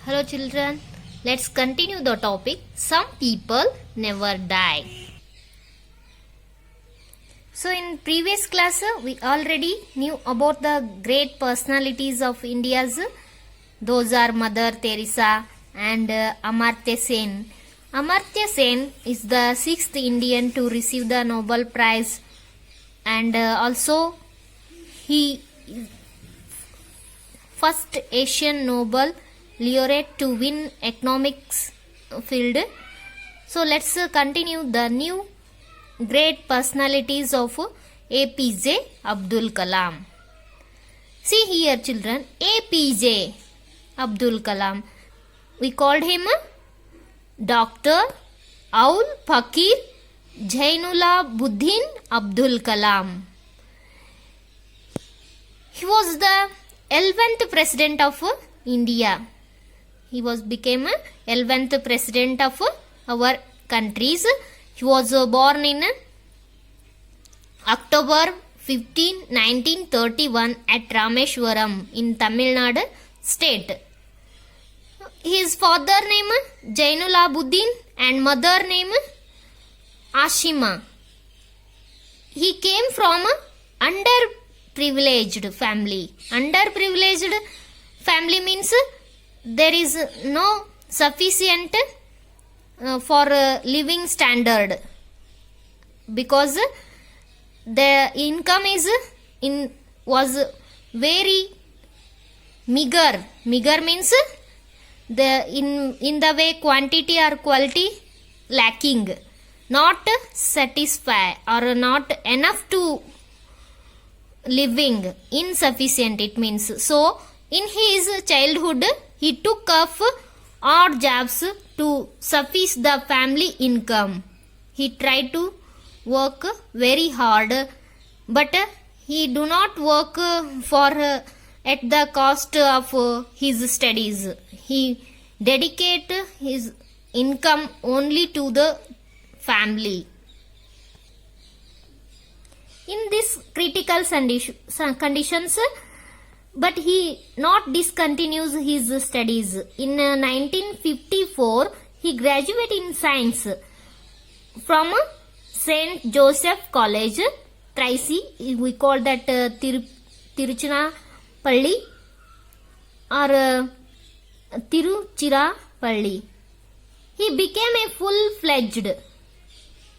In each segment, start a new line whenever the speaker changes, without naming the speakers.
Hello children, let's continue the topic. Some people never die. So in previous class we already knew about the great personalities of India's. Those are Mother Teresa and Amartya Sen. Amartya Sen is the sixth Indian to receive the Nobel Prize, and also he is first Asian Nobel laureate to win economics field. So let's continue the new great personalities of APJ Abdul Kalam. See here children, APJ Abdul Kalam, we called him Dr. Aul Pakir Jainullah Buddin Abdul Kalam. He was the 11th president of India. He became 11th president of our countries. He was born in October 15, 1931 at Rameshwaram in Tamil Nadu state. His father name Jainullah Buddin and mother name Ashima. He came from underprivileged family. Underprivileged family means there is no sufficient for living standard, because the income was very meager. Meager means in the way quantity or quality lacking, not satisfy or not enough to living, insufficient it means. So in his childhood he took up odd jobs to suffice the family income. He tried to work very hard, but he do not work at the cost of his studies. He dedicate his income only to the family. In this critical conditions, but he not discontinues his studies. In 1954, he graduated in science from St. Joseph College, Trichy. We call that Tiruchirappalli or Tiruchirappalli. He became a full-fledged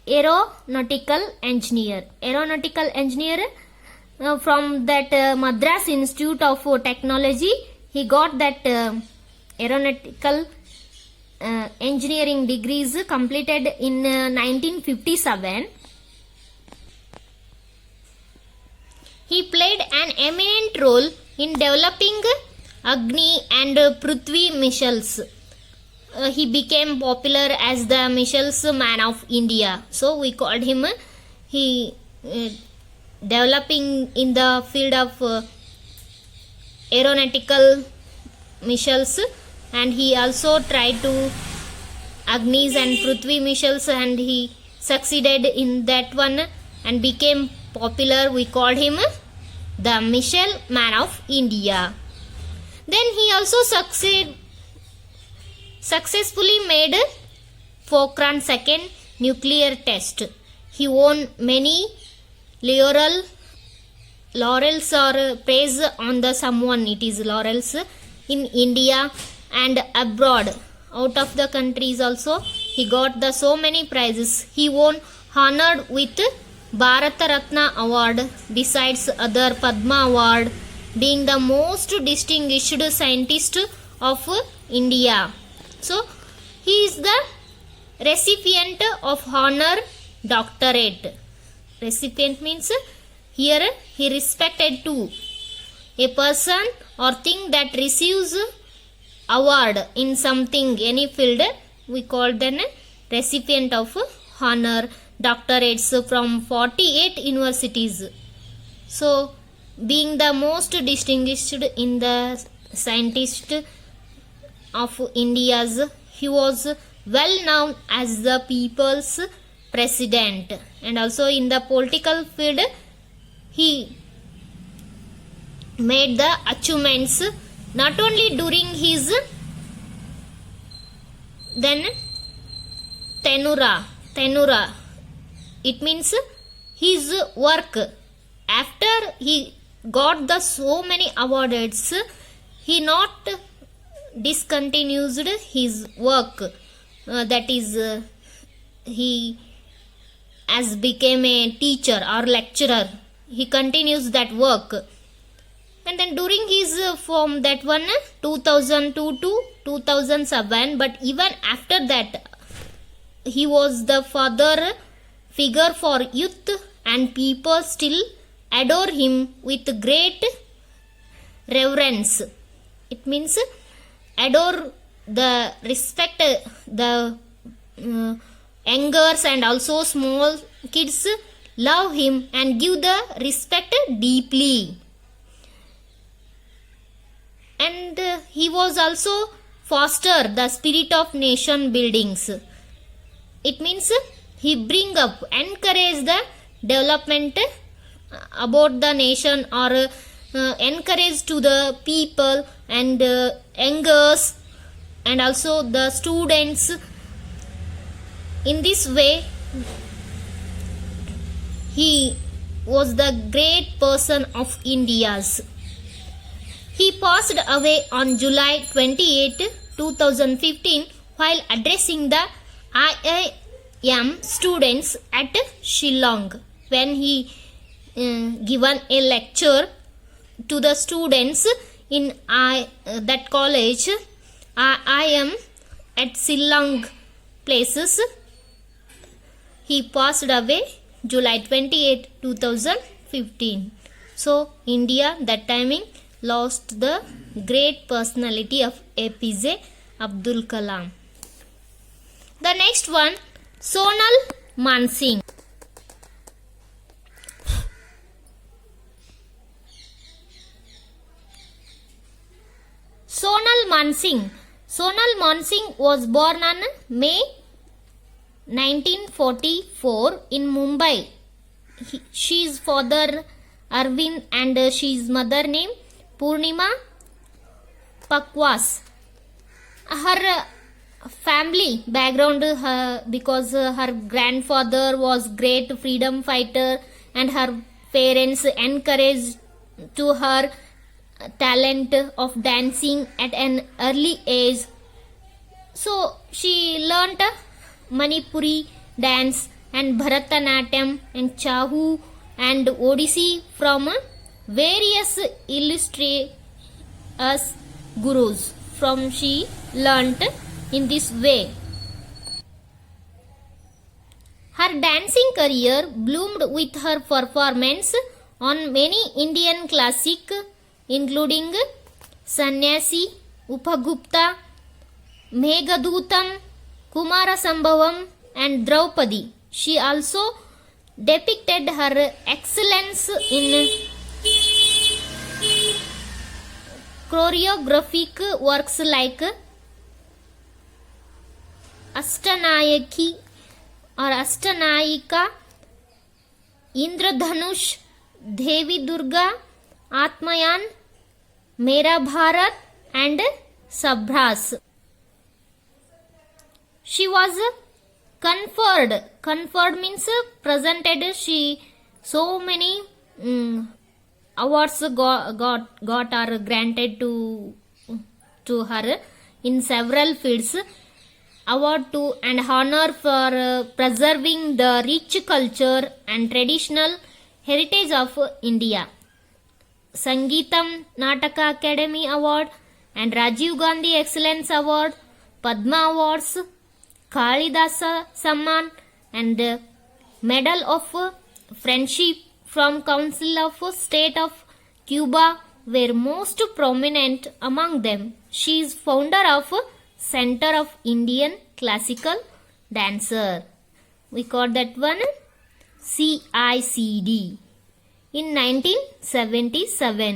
aeronautical engineer. From that Madras Institute of Technology, he got that aeronautical engineering degrees completed in 1957. He played an eminent role in developing Agni and Prithvi missiles. He became popular as the missiles man of India. So we called him developing in the field of aeronautical missiles, and he also tried to Agnis and Prithvi missiles, and he succeeded in that one and became popular. We called him the missile man of India. Then he also successfully made Pokhran second nuclear test. He won many laurels or praise on the someone, it is laurels, in India and abroad, out of the countries also he got the so many prizes. He won honored with Bharata Ratna award besides other Padma award, being the most distinguished scientist of India. So he is the recipient of honor doctorate. Recipient means here he respected to a person or thing that receives award in something, any field, we call them recipient of honor doctorates from 48 universities. So being the most distinguished in the scientist of India's, he was well known as the people's president, and also in the political field he made the achievements not only during his Then Tenura. It means his work. After he got the so many awards, he not discontinued his work. That is, he as became a teacher or lecturer. He continues that work. And then during his from that one 2002 to 2007, but even after that, he was the father figure for youth, and people still adore him with great reverence. It means adore, the respect, the youngers and also small kids love him and give the respect deeply. And he was also foster the spirit of nation buildings. It means he bring up, encourage the development about the nation, or encourage to the people and youngers and also the students. In this way, he was the great person of India's. He passed away on July 28, 2015 while addressing the IIM students at Shillong, when he given a lecture to the students in that college IIM at Shillong places. He passed away July 28, 2015. So India that timing lost the great personality of APJ Abdul Kalam. The next one, Sonal Mansingh. Sonal Mansingh was born on May 1944 in Mumbai. She's father Arvind and she's mother name Purnima Pakwas. Her family background, because her grandfather was great freedom fighter and her parents encouraged to her talent of dancing at an early age. So she learnt Manipuri dance and Bharatanatyam and Chahu and Odissi from various illustrious gurus. From she learnt in this way. Her dancing career bloomed with her performance on many Indian classics including Sannyasi, Upagupta, Meghadutam, Kumarasambhavam and Draupadi. She also depicted her excellence in choreographic works like Ashtanayaki or Ashtanayika, Indradhanush, Devi Durga, Atmayan, Mera Bharat and Sabhras. She was conferred means presented. She so many awards got or granted to her in several fields. Award to and honor for preserving the rich culture and traditional heritage of India. Sangeetam Nataka Academy Award and Rajiv Gandhi Excellence Award, Padma Awards, Kalidasa Samman and Medal of Friendship from Council of State of Cuba were most prominent among them. She is founder of Center of Indian Classical Dancer. We call that one CICD in 1977.